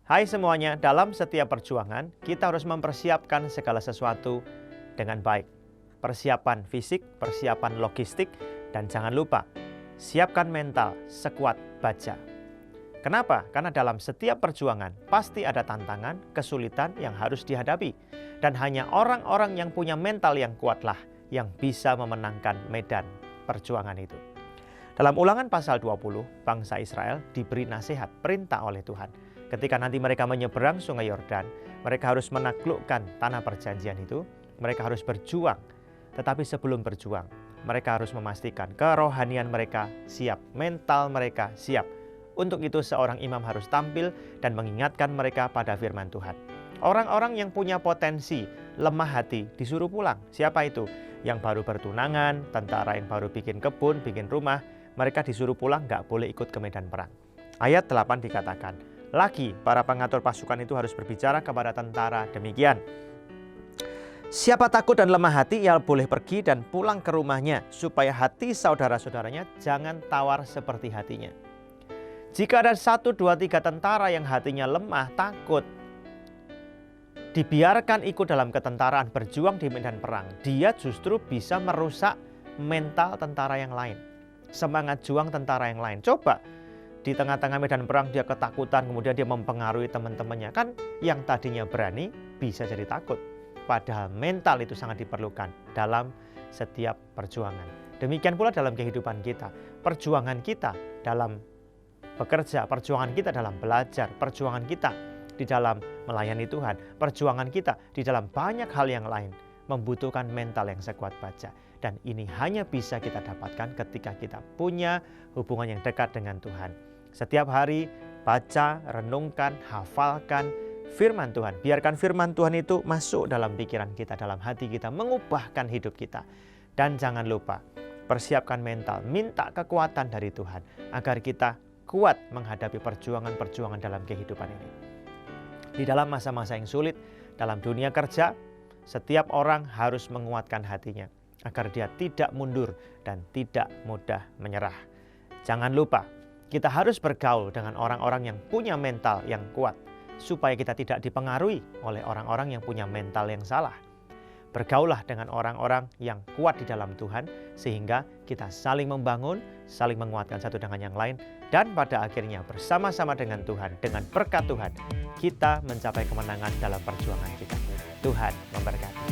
Hai semuanya, dalam setiap perjuangan kita harus mempersiapkan segala sesuatu dengan baik. Persiapan fisik, persiapan logistik, dan jangan lupa siapkan mental sekuat baja. Kenapa? Karena dalam setiap perjuangan pasti ada tantangan, kesulitan yang harus dihadapi. Dan hanya orang-orang yang punya mental yang kuatlah yang bisa memenangkan medan perjuangan itu. Dalam Ulangan pasal 20, bangsa Israel diberi nasihat, perintah oleh Tuhan. Ketika nanti mereka menyeberang sungai Yordan, mereka harus menaklukkan tanah perjanjian itu, mereka harus berjuang. Tetapi sebelum berjuang, mereka harus memastikan kerohanian mereka siap, mental mereka siap. Untuk itu seorang imam harus tampil dan mengingatkan mereka pada firman Tuhan. Orang-orang yang punya potensi lemah hati disuruh pulang. Siapa itu? Yang baru bertunangan, tentara yang baru bikin kebun, bikin rumah, mereka disuruh pulang, nggak boleh ikut ke medan perang. Ayat 8 dikatakan, lagi para pengatur pasukan itu harus berbicara kepada tentara demikian. Siapa takut dan lemah hati, ia boleh pergi dan pulang ke rumahnya, supaya hati saudara-saudaranya jangan tawar seperti hatinya. Jika ada 1, 2, 3 tentara yang hatinya lemah, takut, dibiarkan ikut dalam ketentaraan, berjuang di medan perang, dia justru bisa merusak mental tentara yang lain, semangat juang tentara yang lain. Coba di tengah-tengah medan perang dia ketakutan, kemudian dia mempengaruhi teman-temannya. Kan yang tadinya berani bisa jadi takut. Padahal mental itu sangat diperlukan dalam setiap perjuangan. Demikian pula dalam kehidupan kita. Perjuangan kita dalam bekerja, perjuangan kita dalam belajar, perjuangan kita di dalam melayani Tuhan, perjuangan kita di dalam banyak hal yang lain membutuhkan mental yang sekuat baja. Dan ini hanya bisa kita dapatkan ketika kita punya hubungan yang dekat dengan Tuhan. Setiap hari baca, renungkan, hafalkan firman Tuhan. Biarkan firman Tuhan itu masuk dalam pikiran kita, dalam hati kita, mengubahkan hidup kita. Dan jangan lupa, persiapkan mental, minta kekuatan dari Tuhan agar kita kuat menghadapi perjuangan-perjuangan dalam kehidupan ini. Di dalam masa-masa yang sulit, dalam dunia kerja, setiap orang harus menguatkan hatinya agar dia tidak mundur dan tidak mudah menyerah. Jangan lupa, kita harus bergaul dengan orang-orang yang punya mental yang kuat, supaya kita tidak dipengaruhi oleh orang-orang yang punya mental yang salah. Bergaullah dengan orang-orang yang kuat di dalam Tuhan, sehingga kita saling membangun, saling menguatkan satu dengan yang lain, dan pada akhirnya bersama-sama dengan Tuhan, dengan berkat Tuhan, kita mencapai kemenangan dalam perjuangan kita. Tuhan memberkati.